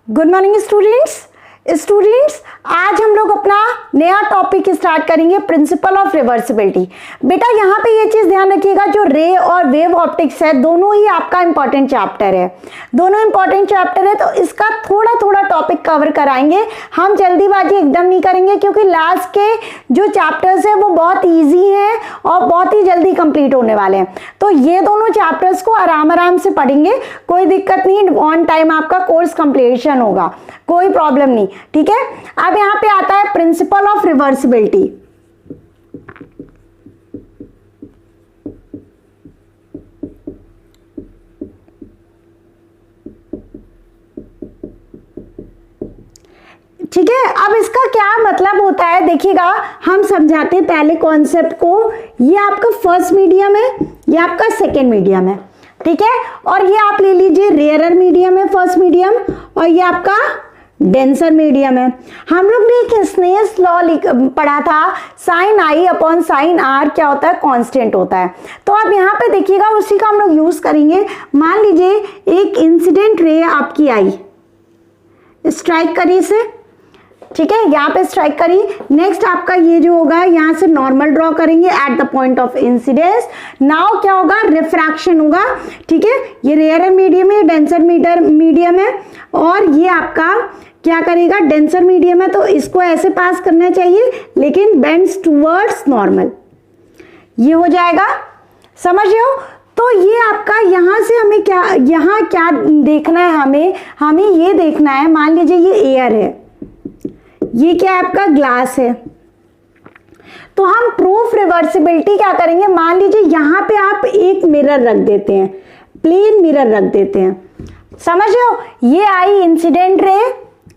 Good morning students, आज हम लोग अपना नया टॉपिक स्टार्ट करेंगे, प्रिंसिपल ऑफ रिवर्सिबिलिटी। बेटा यहाँ पे ये चीज ध्यान रखिएगा, जो रे और वेव ऑप्टिक्स है दोनों ही आपका इंपॉर्टेंट चैप्टर है, तो इसका थोड़ा थोड़ा टॉपिक कवर कराएंगे। हम जल्दीबाजी एकदम नहीं करेंगे क्योंकि लास्ट के जो चैप्टर्स है वो बहुत ईजी हैं और बहुत ही जल्दी कंप्लीट होने वाले हैं। तो ये दोनों चैप्टर्स को आराम से पढ़ेंगे, कोई दिक्कत नहीं, ऑन टाइम आपका कोर्स कंप्लीशन होगा, कोई प्रॉब्लम नहीं, ठीक है। अब यहां पे आता है प्रिंसिपल ऑफ रिवर्सिबिलिटी। ठीक है, अब इसका क्या मतलब होता है देखिएगा, हम समझाते हैं पहले कॉन्सेप्ट को। ये आपका फर्स्ट मीडियम है, ये आपका सेकेंड मीडियम है, ठीक है। और ये आप ले लीजिए रेयरर मीडियम है फर्स्ट मीडियम, और ये आपका डेंसर मीडियम है। हम लोग ने एक स्नेल्स लॉ पढ़ा था, साइन आई अपॉन साइन आर क्या होता है, कांस्टेंट होता है। तो अब यहाँ पे देखिएगा उसी का हम लोग यूज करेंगे। मान लीजिए एक इंसिडेंट रे आपकी आई, स्ट्राइक करी इसे, ठीक है, यहाँ पे स्ट्राइक करी। नेक्स्ट आपका ये जो होगा, यहाँ से नॉर्मल ड्रॉ करेंगे at the point of incidence. Now क्या होगा, रिफ्रैक्शन होगा, ठीक है। ये रेयरर मीडियम है, डेंसर मीडियम है, और ये आपका क्या करेगा, डेंसर मीडियम है, तो इसको ऐसे पास करना चाहिए लेकिन बेंड्स टुवर्ड्स नॉर्मल, ये हो जाएगा, समझ रहे हो। तो ये आपका यहाँ से हमें क्या, यहाँ क्या देखना है, हमें ये देखना है, मान लीजिए ये एयर है, ये क्या है आपका ग्लास है। तो हम प्रूफ रिवर्सिबिलिटी क्या करेंगे, मान लीजिए यहां पे आप एक मिरर रख देते हैं, प्लेन मिरर रख देते हैं, समझ रहे हो। ये i incident ray,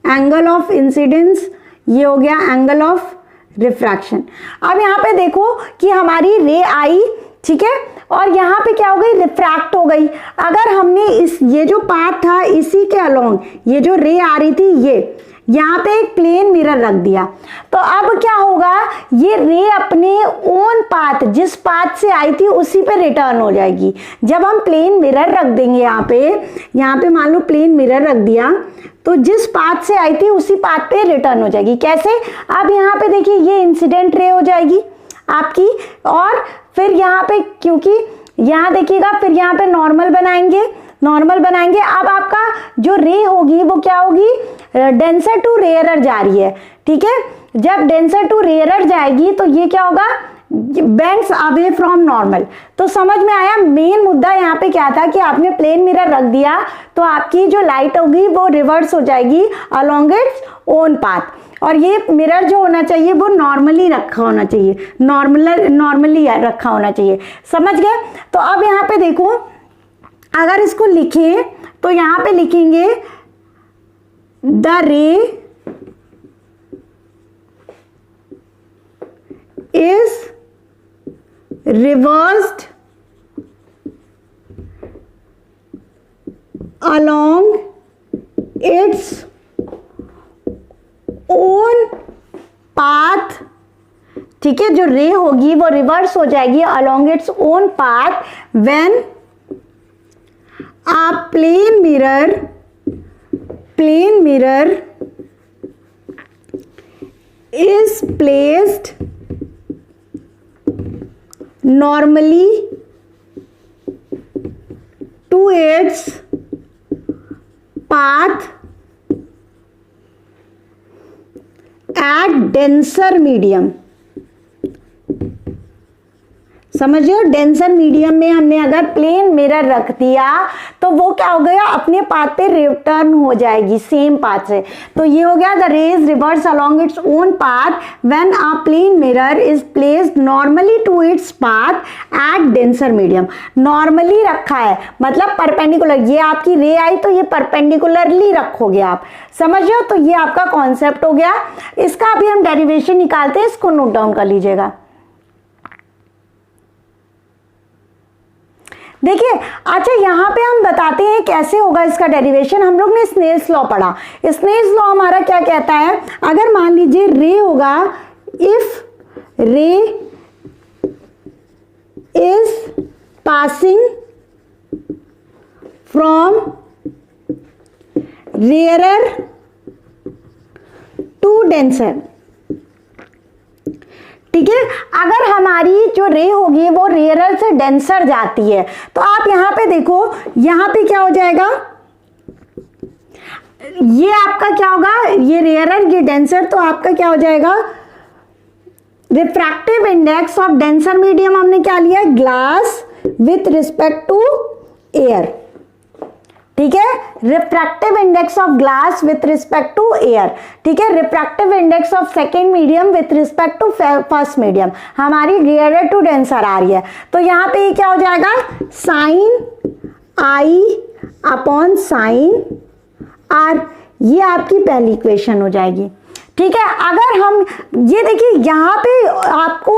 angle of incidence, ये हो गया एंगल ऑफ रिफ्रैक्शन। अब यहां पे देखो कि हमारी रे आई, ठीक है, और यहां पे क्या हो गई, रिफ्रैक्ट हो गई। अगर हमने ये जो पाथ था इसी के अलोंग ये जो रे आ रही थी, ये यहाँ पे एक प्लेन मिरर रख दिया, तो अब क्या होगा, ये रे अपने ओन पाथ, जिस पाथ से आई थी उसी पे रिटर्न हो जाएगी। जब हम प्लेन मिरर रख देंगे यहाँ पे मान लो प्लेन मिरर रख दिया, तो जिस पाथ से आई थी उसी पाथ पे रिटर्न हो जाएगी। कैसे, अब यहाँ पे देखिए ये इंसिडेंट रे हो जाएगी आपकी, और फिर यहाँ पे क्योंकि यहाँ देखिएगा, फिर यहाँ पे नॉर्मल बनाएंगे। अब आपका जो रे होगी वो क्या होगी, डेंसर टू रेयरर जा रही है, ठीक है। जब डेंसर टू रेयरर जाएगी तो ये क्या होगा, बेंड्स अवे फ्रॉम नॉर्मल। तो समझ में आया, मेन मुद्दा यहाँ पे क्या था कि आपने प्लेन मिरर रख दिया तो आपकी जो लाइट होगी वो रिवर्स हो जाएगी अलोंग इट्स ओन पाथ, और ये मिरर जो होना चाहिए वो नॉर्मली रखा होना चाहिए, नॉर्मली रखा होना चाहिए, समझ गए। तो अब यहाँ पे देखो, अगर इसको लिखें तो यहां पे लिखेंगे the ray is reversed along its own path, ठीक है। जो रे होगी वो रिवर्स हो जाएगी along its own path when a plane mirror is placed normally to its path at denser medium। समझिए, डेंसर मीडियम में हमने अगर प्लेन मिरर रख दिया तो वो क्या हो गया, अपने पाथ पे रिटर्न हो जाएगी सेम पाथ से। तो ये हो गया, the ray is reverse along its own path when a plane mirror is placed normally to its path at denser medium. Normally रखा है मतलब परपेंडिकुलर, ये आपकी रे आई तो ये परपेंडिकुलरली रखोगे आप, समझिए। तो ये आपका कॉन्सेप्ट हो गया। इसका अभी हम डेरिवेशन निकालते हैं, इसको नोट डाउन कर लीजिएगा। देखिए, अच्छा यहाँ पे हम बताते हैं कैसे होगा इसका डेरिवेशन। हम लोग ने स्नेल्स लॉ पढ़ा, स्नेल्स लॉ हमारा क्या कहता है, अगर मान लीजिए रे होगा, if ray is passing from rarer to denser. ठीक है, अगर हमारी जो रे होगी वो रेयरर से डेंसर जाती है तो आप यहां पे देखो, यहां पे क्या हो जाएगा, ये आपका क्या होगा, ये रेयरर ये डेंसर, तो आपका क्या हो जाएगा, refractive index of denser medium हमने क्या लिया, glass with respect to air. ठीक है, refractive index of glass with respect to air. ठीक है, refractive index of second medium with respect to first medium, हमारी रेयरर टू डेंसर आ रही है, तो यहां पे ये क्या हो जाएगा, साइन आई अपॉन साइन आर, ये आपकी पहली इक्वेशन हो जाएगी। ठीक है, अगर हम ये देखिए यहां पे आपको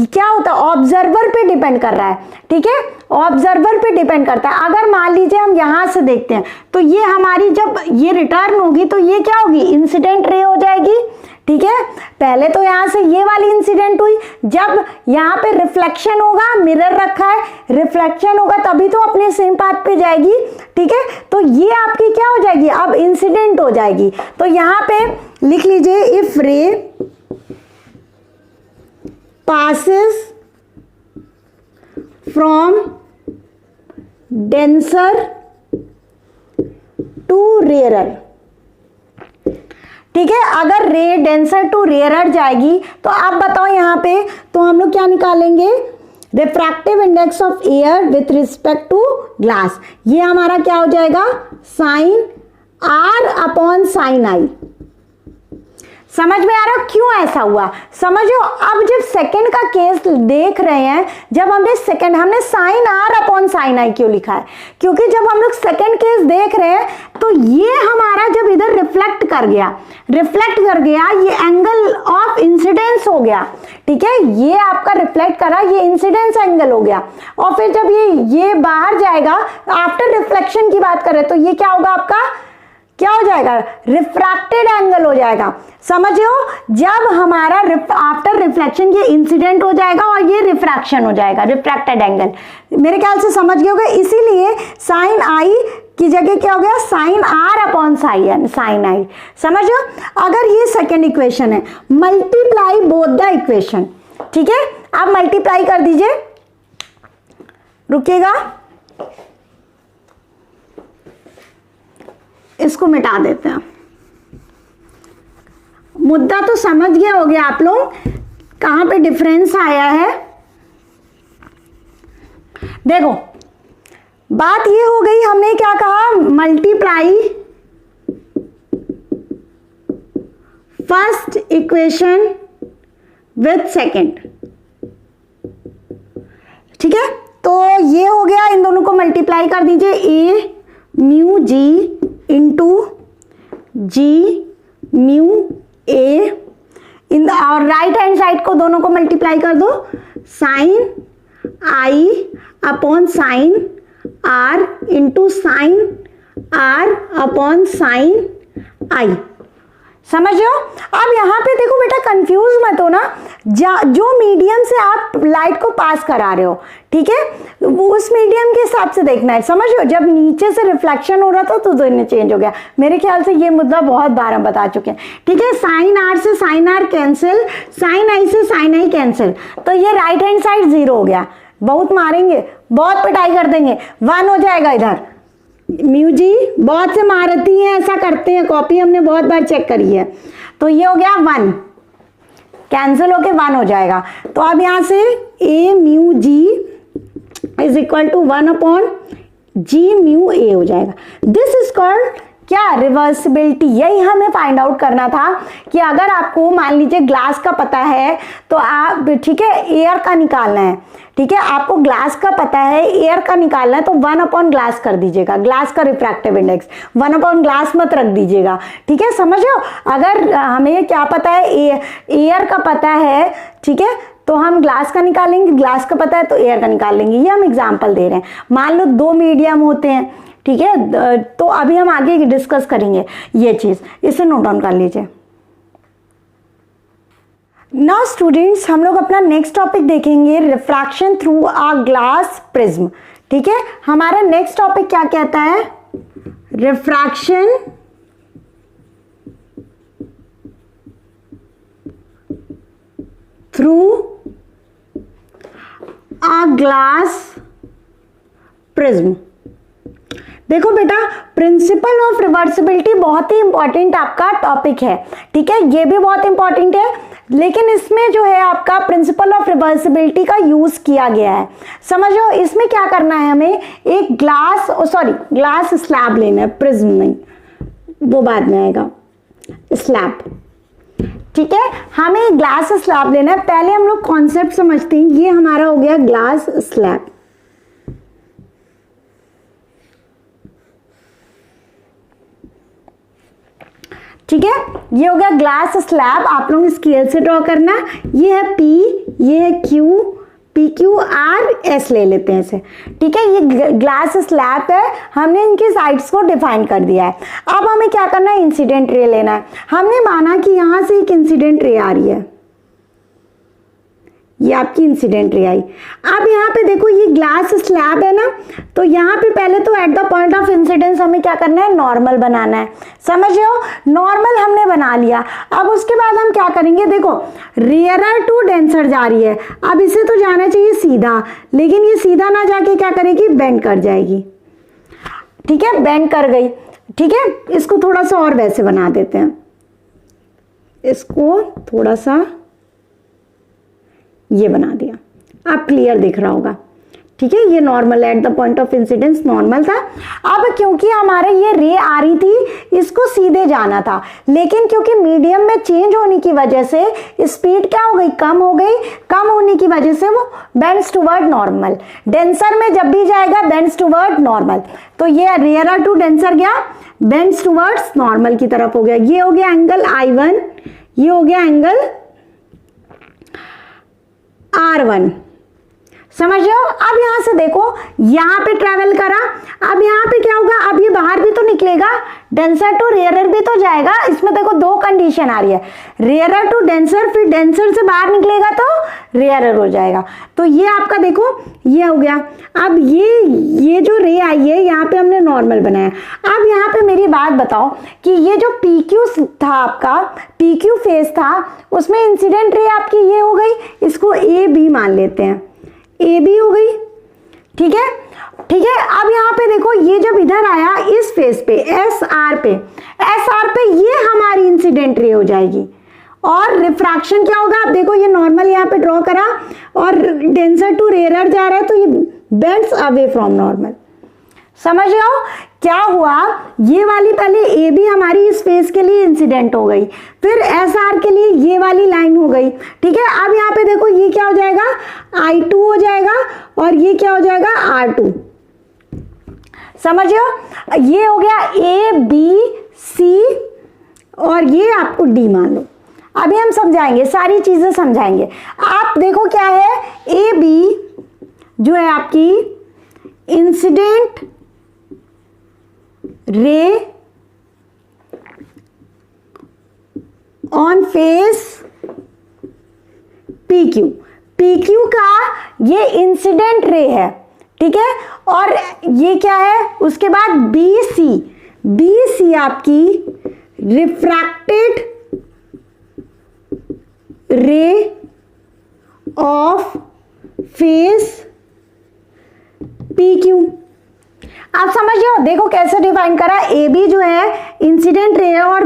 क्या होता है, ऑब्जर्वर पे डिपेंड कर रहा है। ठीक है, ऑब्जर्वर पे डिपेंड करता है। अगर मान लीजिए हम यहां से देखते हैं तो ये हमारी जब ये रिटर्न होगी तो ये क्या होगी, इंसिडेंट रे हो जाएगी। ठीक है, पहले तो यहां से ये वाली इंसिडेंट हुई, जब यहां पे रिफ्लेक्शन होगा, मिरर रखा है, रिफ्लेक्शन होगा तभी तो अपने सेम पाथ पे जाएगी। ठीक है, तो ये आपकी क्या हो जाएगी, अब इंसिडेंट हो जाएगी। तो यहां पे लिख लीजिए, इफ रे passes from denser to rarer। ठीक है, अगर रे डेंसर टू रेयरर जाएगी तो आप बताओ यहां पे, तो हम लोग क्या निकालेंगे, refractive index of air with respect to glass, ये हमारा क्या हो जाएगा, sine are upon sine I. समझ में आ रहा क्यों ऐसा हुआ, समझो। अब जब सेकंड का केस देख रहे हैं, जब हमने साइन आर अपॉन साइन आई क्यों लिखा है, क्योंकि जब हम लोग सेकंड केस देख रहे हैं तो ये हमारा जब इधर रिफ्लेक्ट कर गया, ये एंगल ऑफ इंसिडेंस हो गया। ठीक है, ये आपका रिफ्लेक्ट करा, ये इंसिडेंस एंगल हो गया, और फिर जब ये बाहर जाएगा, आफ्टर रिफ्लेक्शन की बात करें तो ये क्या होगा, आपका क्या हो जाएगा, रिफ्रैक्टेड एंगल हो जाएगा। समझो, जब हमारा आफ्टर रिफ्लेक्शन ये इंसिडेंट हो जाएगा और ये रिफ्रैक्शन हो जाएगा, रिफ्रैक्टेड एंगल। मेरे ख्याल से समझ गए होंगे, इसीलिए साइन आई की जगह क्या हो गया, sign are upon sine i. समझो, अगर ये सेकेंड इक्वेशन है, मल्टीप्लाई बोथ द इक्वेशन। ठीक है, आप मल्टीप्लाई कर दीजिए, रुकिएगा, इसको मिटा देते हैं। मुद्दा तो समझ गए होगे आप लोग, कहां पे डिफरेंस आया है। देखो, बात ये हो गई, हमने क्या कहा, multiply first equation with second. ठीक है, तो ये हो गया, इन दोनों को मल्टीप्लाई कर दीजिए, ए म्यू जी इंटू जी म्यू ए, इन और राइट हैंड साइड को दोनों को मल्टीप्लाई कर दो, sine I upon sine r into sine are upon sine i. समझो, अब यहां पे देखो बेटा, कंफ्यूज मत हो ना, जो मीडियम से आप लाइट को पास करा रहे हो, ठीक है, उस मीडियम के हिसाब से देखना है। समझो, जब नीचे से रिफ्लेक्शन हो रहा था तो दोनों चेंज हो गया। मेरे ख्याल से ये मुद्दा बहुत बार हम बता चुके हैं। ठीक है, साइन आर से साइन आर कैंसिल, साइन आई से साइन आई कैंसिल, तो ये राइट हैंड साइड 0 हो गया। बहुत मारेंगे, बहुत पिटाई कर देंगे, 1 हो जाएगा इधर। म्यू जी बहुत से मारती हैं, ऐसा करते हैं, कॉपी हमने बहुत बार चेक करी है। तो ये हो गया 1, कैंसिल होके 1 हो जाएगा। तो अब यहां से a mu g is equal to 1 upon g mu a हो जाएगा। दिस इज कॉल्ड क्या, रिवर्सिबिलिटी। यही हमें फाइंड आउट करना था कि अगर आपको मान लीजिए ग्लास का पता है तो आप, ठीक है, एयर का निकालना है। ठीक है, आपको ग्लास का पता है, एयर का निकालना है, तो 1 अपॉन ग्लास कर दीजिएगा, ग्लास का रिफ्रैक्टिव इंडेक्स, 1 अपॉन ग्लास मत रख दीजिएगा। ठीक है, समझो, अगर हमें क्या पता है, एयर का पता है, ठीक है, तो हम ग्लास का निकालेंगे, ग्लास का पता है तो एयर का निकाल लेंगे। ये हम एग्जाम्पल दे रहे हैं। मान लो 2 मीडियम होते हैं, ठीक है, तो अभी हम आगे डिस्कस करेंगे ये चीज, इसे नोट डाउन कर लीजिए। नाउ स्टूडेंट्स, हम लोग अपना नेक्स्ट टॉपिक देखेंगे, refraction through a glass prism. ठीक है, हमारा नेक्स्ट टॉपिक क्या कहता है, refraction through a glass prism. देखो बेटा, प्रिंसिपल ऑफ रिवर्सिबिलिटी बहुत ही इंपॉर्टेंट आपका टॉपिक है, ठीक है, ये भी बहुत इंपॉर्टेंट है, लेकिन इसमें जो है आपका प्रिंसिपल ऑफ रिवर्सिबिलिटी का यूज किया गया है। समझो, इसमें क्या करना है, हमें एक ग्लास स्लैब लेना है, प्रिज्म नहीं, वो बाद में आएगा, स्लैब, ठीक है, हमें ग्लास स्लैब लेना है। पहले हम लोग कॉन्सेप्ट समझते हैं। ये हमारा हो गया ग्लास स्लैब, ठीक है, ये हो गया ग्लास स्लैब। आप लोग स्केल से ड्रॉ करना, ये है P, ये है Q, PQRS ले लेते हैं इसे, ठीक है, ये ग्लास स्लैब है, हमने इनकी साइड्स को डिफाइन कर दिया है। अब हमें क्या करना है, इंसिडेंट रे लेना है। हमने माना कि यहां से एक इंसिडेंट रे आ रही है, ये आपकी इंसिडेंट रे आई। अब यहाँ पे देखो, ये ग्लास स्लैब है ना, तो यहाँ पे पहले तो at the point of incidence हमें क्या करना है, नॉर्मल बनाना है। समझ रहे हो, नॉर्मल हमने बना लिया। अब उसके बाद हम क्या करेंगे, देखो रेयरर टू डेंसर जा रही है, अब इसे तो जाना चाहिए सीधा, लेकिन ये सीधा ना जाके क्या करेगी, बेंड कर जाएगी, ठीक है, बेंड कर गई, ठीक है। इसको थोड़ा सा और वैसे बना देते हैं, इसको थोड़ा सा ये बना दिया, अब क्लियर दिख रहा होगा, ठीक है। ये normal at the point of incidence normal था। अब क्योंकि हमारे ये रे आ रही थी, इसको सीधे जाना था, लेकिन क्योंकि मीडियम में चेंज होने की वजह से स्पीड क्या हो गई, कम हो गई। कम होने की वजह से वो बेंड्स टुवर्ड नॉर्मल। डेंसर में जब भी जाएगा बेंड्स टुवर्ड नॉर्मल, तो ये रेयरर टू डेंसर गया, बेंड्स टुवर्ड्स नॉर्मल की तरफ हो गया। ये हो गया एंगल I1, ये हो गया एंगल R1। समझ रहे हो। अब यहां से देखो, यहां पे ट्रेवल करा, अब यहां पे क्या होगा, अब ये बाहर भी तो निकलेगा, डेंसर टू रेयरर भी तो जाएगा। इसमें देखो दो कंडीशन आ रही है, रेयरर टू डेंसर, फिर डेंसर से बाहर निकलेगा तो रेयरर हो जाएगा। तो ये आपका देखो ये हो गया। अब ये जो रे आई है, यहाँ पे हमने नॉर्मल बनाया। अब यहाँ पे मेरी बात बताओ कि ये जो PQ था आपका, PQ फेज था, उसमें इंसिडेंट रे आपकी ये हो गई, इसको AB मान लेते हैं, AB हो गई, ठीक है, ठीक है। अब यहाँ पे देखो, ये जब इधर आया इस फेस पे, SR पे ये हमारी इंसिडेंट रे हो जाएगी, और रिफ्रैक्शन क्या होगा, आप देखो ये नॉर्मल यहाँ पे ड्रॉ करा और डेंसर टू रेयरर जा रहा है, तो ये बेंड्स अवे फ्रॉम नॉर्मल। समझ रहे हो क्या हुआ, ये वाली पहले AB हमारी इस फेस के लिए इंसिडेंट हो गई, फिर SR के लिए ये वाली लाइन हो गई, ठीक है। अब यहाँ पे देखो ये क्या हो जाएगा, I2 हो जाएगा, और ये क्या हो जाएगा, R2। समझ रहे हो, ये हो गया ABC, और ये आपको D मान लो। अभी हम समझाएंगे, सारी चीजें समझाएंगे। आप देखो क्या है, AB जो है आपकी incident ray on face PQ का ये इंसिडेंट रे है, ठीक है। और ये क्या है, उसके बाद BC आपकी refracted ray of face PQ। आप समझ रहे हो, देखो कैसे डिफाइन करा, AB जो है इंसिडेंट रे है, और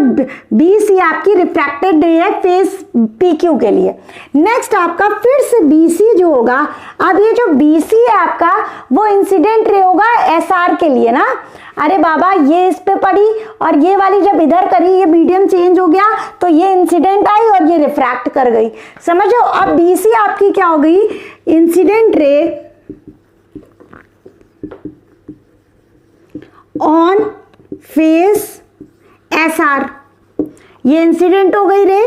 BC आपकी रिफ्रैक्टेड रे है फेस PQ के लिए। नेक्स्ट आपका फिर से BC जो होगा, अब ये जो BC है आपका, वो इंसिडेंट रे होगा SR के लिए ना। अरे बाबा, ये इस पे पड़ी और ये वाली जब इधर करी, ये मीडियम चेंज हो गया, तो ये इंसिडेंट आई और ये रिफ्रैक्ट कर गई। समझो, अब BC आपकी क्या हो गई, incident ray on face SR, ये इंसिडेंट हो गई रे।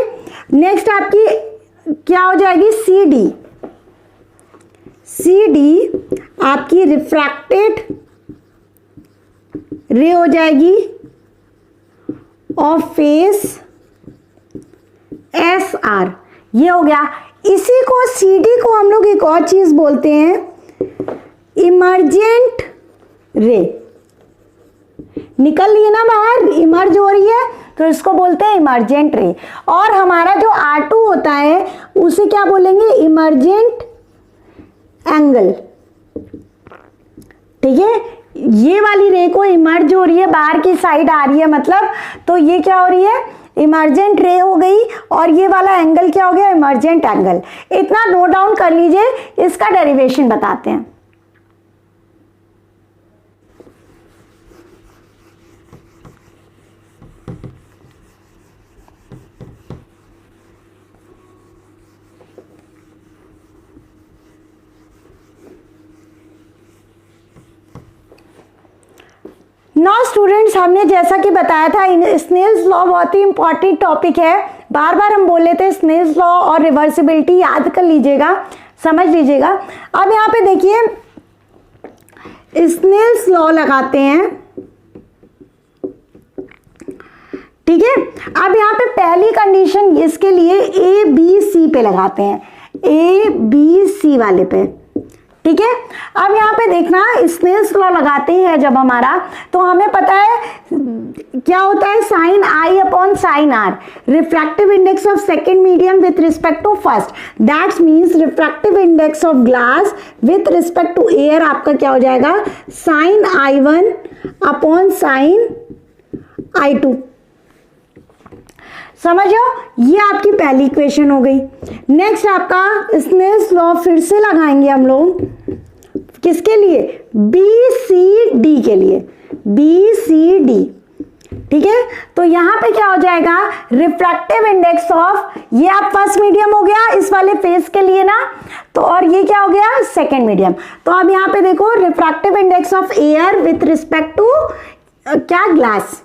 नेक्स्ट आपकी क्या हो जाएगी, CD आपकी रिफ्रैक्टेड रे हो जाएगी ऑफ फेस SR, ये हो गया। इसी को CD को हम लोग एक और चीज बोलते हैं, इमर्जेंट रे। निकल रही है ना बाहर, इमर्ज हो रही है, तो इसको बोलते हैं इमर्जेंट रे। और हमारा जो R2 होता है उसे क्या बोलेंगे, इमर्जेंट एंगल। ठीक है, ये वाली रे को इमर्ज हो रही है, बाहर की साइड आ रही है मतलब, तो ये क्या हो रही है, इमर्जेंट रे हो गई। और ये वाला एंगल क्या हो गया, इमर्जेंट एंगल। इतना नोट डाउन कर लीजिए, इसका डेरिवेशन बताते हैं। नाउ स्टूडेंट्स, हमने जैसा कि बताया था, स्नेल्स लॉ बहुत ही इंपॉर्टेंट टॉपिक है, बार बार हम बोल लेते हैं स्नेल्स लॉ और रिवर्सिबिलिटी, याद कर लीजिएगा, समझ लीजिएगा। अब यहाँ पे देखिए, स्नेल्स लॉ लगाते हैं। ठीक है, अब यहाँ पे पहली कंडीशन इसके लिए ABC पे लगाते हैं, ABC वाले पे। ठीक है, अब यहाँ पे देखना, स्नेल्स लॉ लगाते हैं जब हमारा, तो हमें पता है क्या होता है, sine I upon sine R, refractive index of second medium with respect to first, that means refractive index of glass with respect to air आपका क्या हो जाएगा, sine I1 upon sign I2। समझो, ये आपकी पहली इक्वेशन हो गई। नेक्स्ट आपका स्नेल्स लॉ फिर से लगाएंगे हम लोग, किसके लिए, BCD के लिए, BCD। ठीक है, तो यहां पे क्या हो जाएगा, रिफ्रैक्टिव इंडेक्स ऑफ, ये आप फर्स्ट मीडियम हो गया इस वाले फेस के लिए ना, तो और ये क्या हो गया, सेकेंड मीडियम। तो अब यहां पे देखो, refractive index of air with respect to क्या, glass,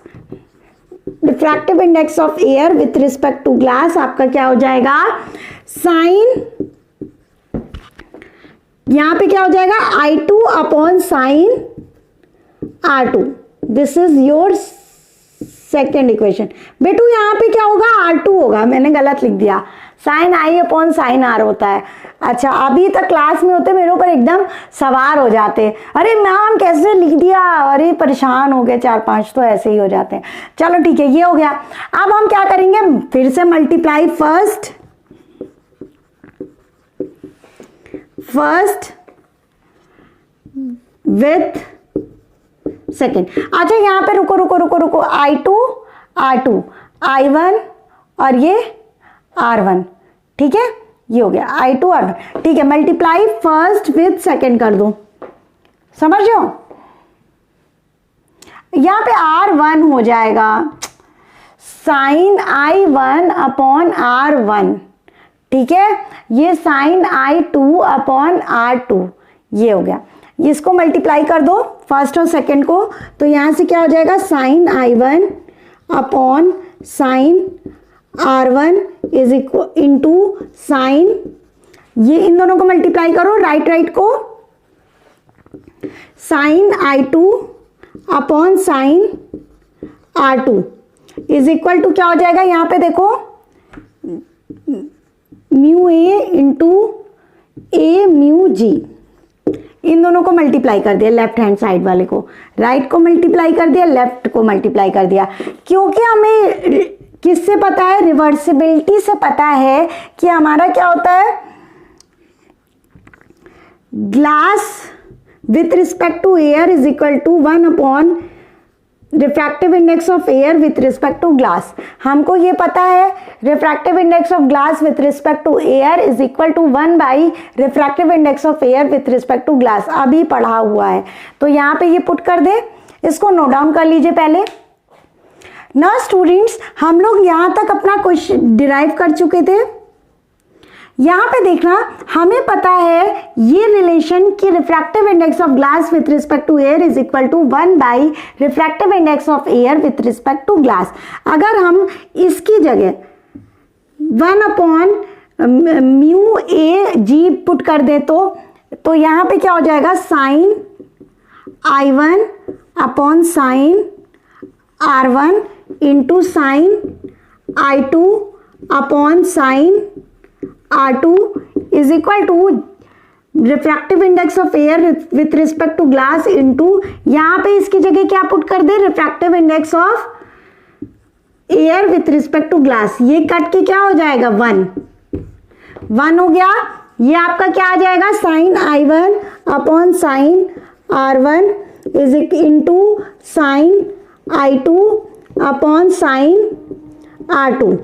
refractive index of air with respect to glass आपका क्या हो जाएगा, साइन, यहां पे क्या हो जाएगा, I2 upon sine R2। This is your second equation. बेटू यहाँ पे क्या होगा, R2 होगा, मैंने गलत लिख दिया, sine I upon sine R होता है। अच्छा, अभी तक क्लास में होते मेरे ऊपर एकदम सवार हो जाते, अरे मैम कैसे लिख दिया, अरे परेशान हो गए, 4-5 तो ऐसे ही हो जाते हैं। चलो ठीक है, ये हो गया। अब हम क्या करेंगे, फिर से मल्टीप्लाई फर्स्ट विथ सेकेंड। अच्छा, यहां पे रुको रुको रुको रुको, I2 R2, I1 और ये R1। ठीक है, ये हो गया I2 R1। ठीक है, मल्टीप्लाई फर्स्ट विथ सेकेंड कर दो, समझो, यहां पे R1 हो जाएगा साइन I1 अपॉन R1। ठीक है, ये साइन I2 अपॉन R2, ये हो गया। इसको मल्टीप्लाई कर दो फर्स्ट और सेकेंड को, तो यहां से क्या हो जाएगा, sine I1 upon sine R1 is equal into sine, ये इन दोनों को मल्टीप्लाई करो, राइट को, sine I2 upon sine R2 is equal to क्या हो जाएगा, यहां पे देखो, mu A into A mu G. इन दोनों को मल्टीप्लाई कर दिया, लेफ्ट हैंड साइड वाले को राइट को मल्टीप्लाई कर दिया, लेफ्ट को मल्टीप्लाई कर दिया, क्योंकि हमें किससे पता है, रिवर्सिबिलिटी से पता है कि हमारा क्या होता है, glass with respect to air is equal to 1 upon refractive index of air with respect to glass. हमको ये पता है refractive index of glass with respect to air is equal to 1 by refractive index of air with respect to glass, अभी पढ़ा हुआ है, तो यहाँ पे ये पुट कर दे, इसको नोट डाउन कर लीजिए पहले ना स्टूडेंट्स। हम लोग यहाँ तक अपना क्वेश्चन डिराइव कर चुके थे। यहाँ पे देखना, हमें पता है ये रिलेशन कि refractive index of glass with respect to air is equal to 1 by refractive index of air with respect to glass. अगर हम इसकी जगह 1 upon mu A G put कर दे तो यहाँ पे क्या हो जाएगा, sine I1 upon sine R1 into sine I2 upon sine R2 is equal to refractive index of air with respect to glass into, यहाँ पे इसकी जगह क्या पुट कर दे, refractive index of air with respect to glass, ये cut के क्या हो जाएगा 1 हो गया। ये आपका क्या आ जाएगा, sine I1 upon sine R1 is into sine I2 upon sine R2।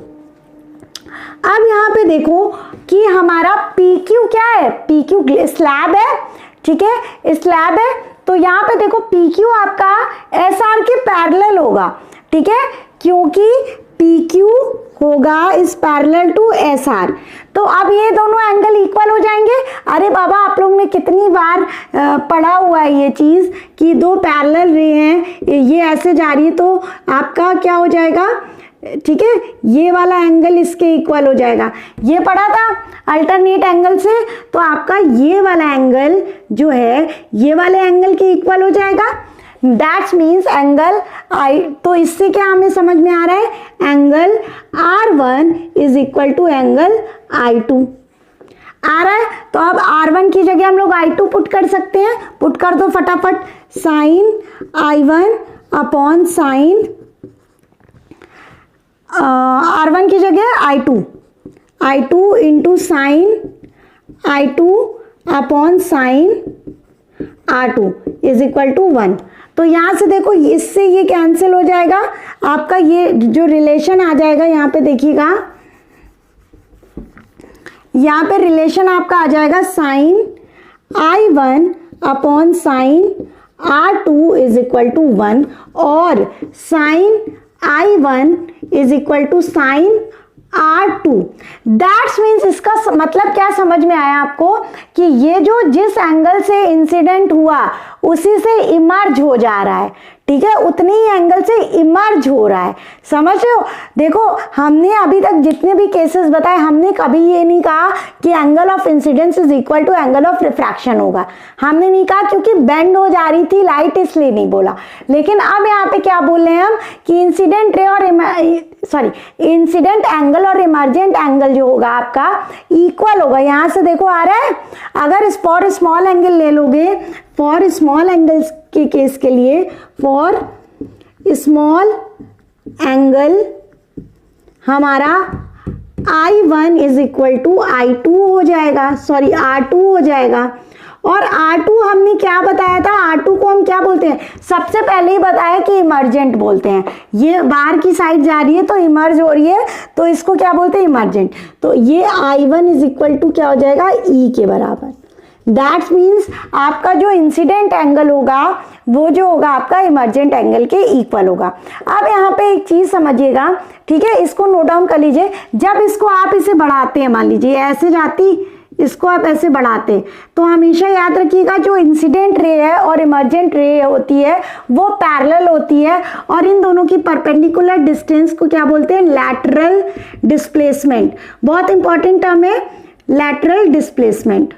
अब यहाँ पे देखो कि हमारा PQ क्या है, PQ स्लैब है, ठीक है, स्लैब है। तो यहाँ पे देखो PQ आपका SR के पैरेलल होगा, ठीक है, क्योंकि PQ होगा इस पैरेलल टू SR। तो अब ये दोनों एंगल इक्वल हो जाएंगे। अरे बाबा आप लोग ने कितनी बार पढ़ा हुआ है ये चीज कि दो पैरेलल रे हैं, ये ऐसे जा रही है तो आपका क्या हो जाएगा, ठीक है, ये वाला एंगल इसके इक्वल हो जाएगा। ये पढ़ा था अल्टरनेट एंगल से, तो आपका ये वाला एंगल जो है ये वाले एंगल के इक्वल हो जाएगा। दैट्स मीन्स एंगल I, तो इससे क्या हमें समझ में आ रहा है, angle R1 is equal to angle I2 आ रहा है। तो अब R1 की जगह हम लोग I2 पुट कर सकते हैं, पुट कर दो फटाफट, sign I1 upon sine R1 की जगह I2 into sine I2 upon sine R2 is equal to 1। तो यहां से देखो इससे ये कैंसिल हो जाएगा, आपका ये जो रिलेशन आ जाएगा, यहाँ पे देखिएगा, यहाँ पे रिलेशन आपका आ जाएगा sine I1 upon sine R2 is equal to 1 और sine I1 is equal to sine R2। That's means इसका मतलब क्या समझ में आया आपको कि ये जो जिस एंगल से इंसिडेंट हुआ उसी से इमर्ज हो जा रहा है, ठीक है, उतने ही एंगल से इमर्ज हो रहा है, समझ रहे हो। देखो हमने अभी तक जितने भी केसेस बताए, हमने कभी ये नहीं कहा कि angle of incidence is equal to angle of refraction होगा, हमने नहीं कहा, क्योंकि बेंड हो जा रही थी लाइट, इसलिए नहीं बोला। लेकिन अब यहाँ पे क्या बोल रहे हैं हम कि इंसिडेंट रे और इंसिडेंट एंगल और इमर्जेंट एंगल जो होगा आपका इक्वल होगा। यहां से देखो आ रहा है, अगर फॉर स्मॉल एंगल ले लोगे, फॉर स्मॉल एंगल्स के केस के लिए, फॉर स्मॉल एंगल हमारा I1 is equal to I2 हो जाएगा, सॉरी R2 हो जाएगा। और R2 हमने क्या बताया था, R2 को हम क्या बोलते हैं, सबसे पहले ही बताया कि इमर्जेंट बोलते हैं। ये बाहर की साइड जा रही है तो इमर्ज हो रही है, तो इसको क्या बोलते हैं, इमर्जेंट। तो ये I1 इज इक्वल टू क्या हो जाएगा, E के बराबर। दैट्स मीन्स आपका जो इंसिडेंट एंगल होगा वो जो होगा आपका इमर्जेंट एंगल के इक्वल होगा। अब यहाँ पे एक चीज समझिएगा, ठीक है, इसको नोट डाउन कर लीजिए। जब इसको आप इसे बढ़ाते हैं, मान लीजिए ऐसे जाती, इसको आप ऐसे बढ़ाते, तो हमेशा याद रखिएगा जो इंसिडेंट रे है और इमर्जेंट रे होती है वो पैरेलल होती है, और इन दोनों की परपेंडिकुलर डिस्टेंस को क्या बोलते हैं, लैटरल डिस्प्लेसमेंट। बहुत इंपॉर्टेंट टर्म है लैटरल डिस्प्लेसमेंट,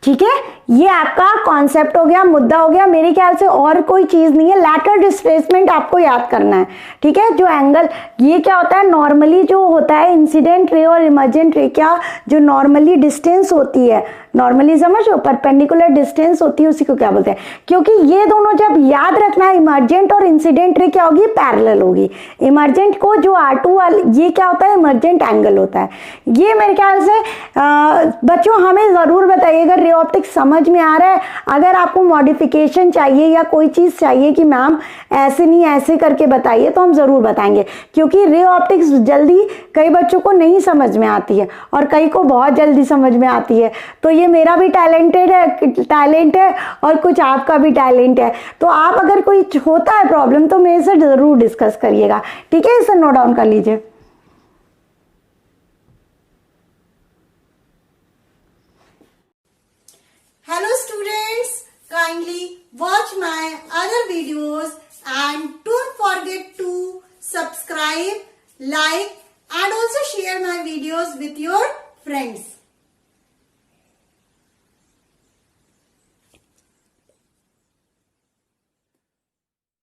ठीक है। ये आपका कॉन्सेप्ट हो गया, मुद्दा हो गया, मेरे ख्याल से और कोई चीज नहीं है। लैटरल डिस्प्लेसमेंट आपको याद करना है, ठीक है। जो एंगल, ये क्या होता है, नॉर्मली जो होता है इंसिडेंट रे और इमर्जेंट रे, क्या जो नॉर्मली डिस्टेंस होती है, नॉर्मली समझो परपेंडिकुलर डिस्टेंस होती है, उसी को क्या बोलते हैं। क्योंकि ये दोनों जब याद रखना, इमर्जेंट और इंसिडेंट रे क्या होगी, पैरेलल होगी। इमर्जेंट को जो R2 वाले, ये क्या होता है, इमर्जेंट एंगल होता है। ये मेरे ख्याल से बच्चों हमें जरूर बताइएगा रे ऑप्टिक्स समझ में आ रहा है। अगर आपको मॉडिफिकेशन चाहिए या कोई चीज चाहिए कि मैम ऐसे नहीं ऐसे करके बताइए, तो हम जरूर बताएंगे, क्योंकि रे ऑप्टिक्स जल्दी कई बच्चों को नहीं समझ में आती है और कई को बहुत जल्दी समझ में आती है। तो ये मेरा भी टैलेंट है और कुछ आपका भी टैलेंट है। तो आप अगर कोई होता है प्रॉब्लम तो मेरे से जरूर डिस्कस करिएगा, ठीक है। इसे नोट डाउन कर लीजिए। Hello students, kindly watch my other videos and don't forget to subscribe, like and also share my videos with your friends.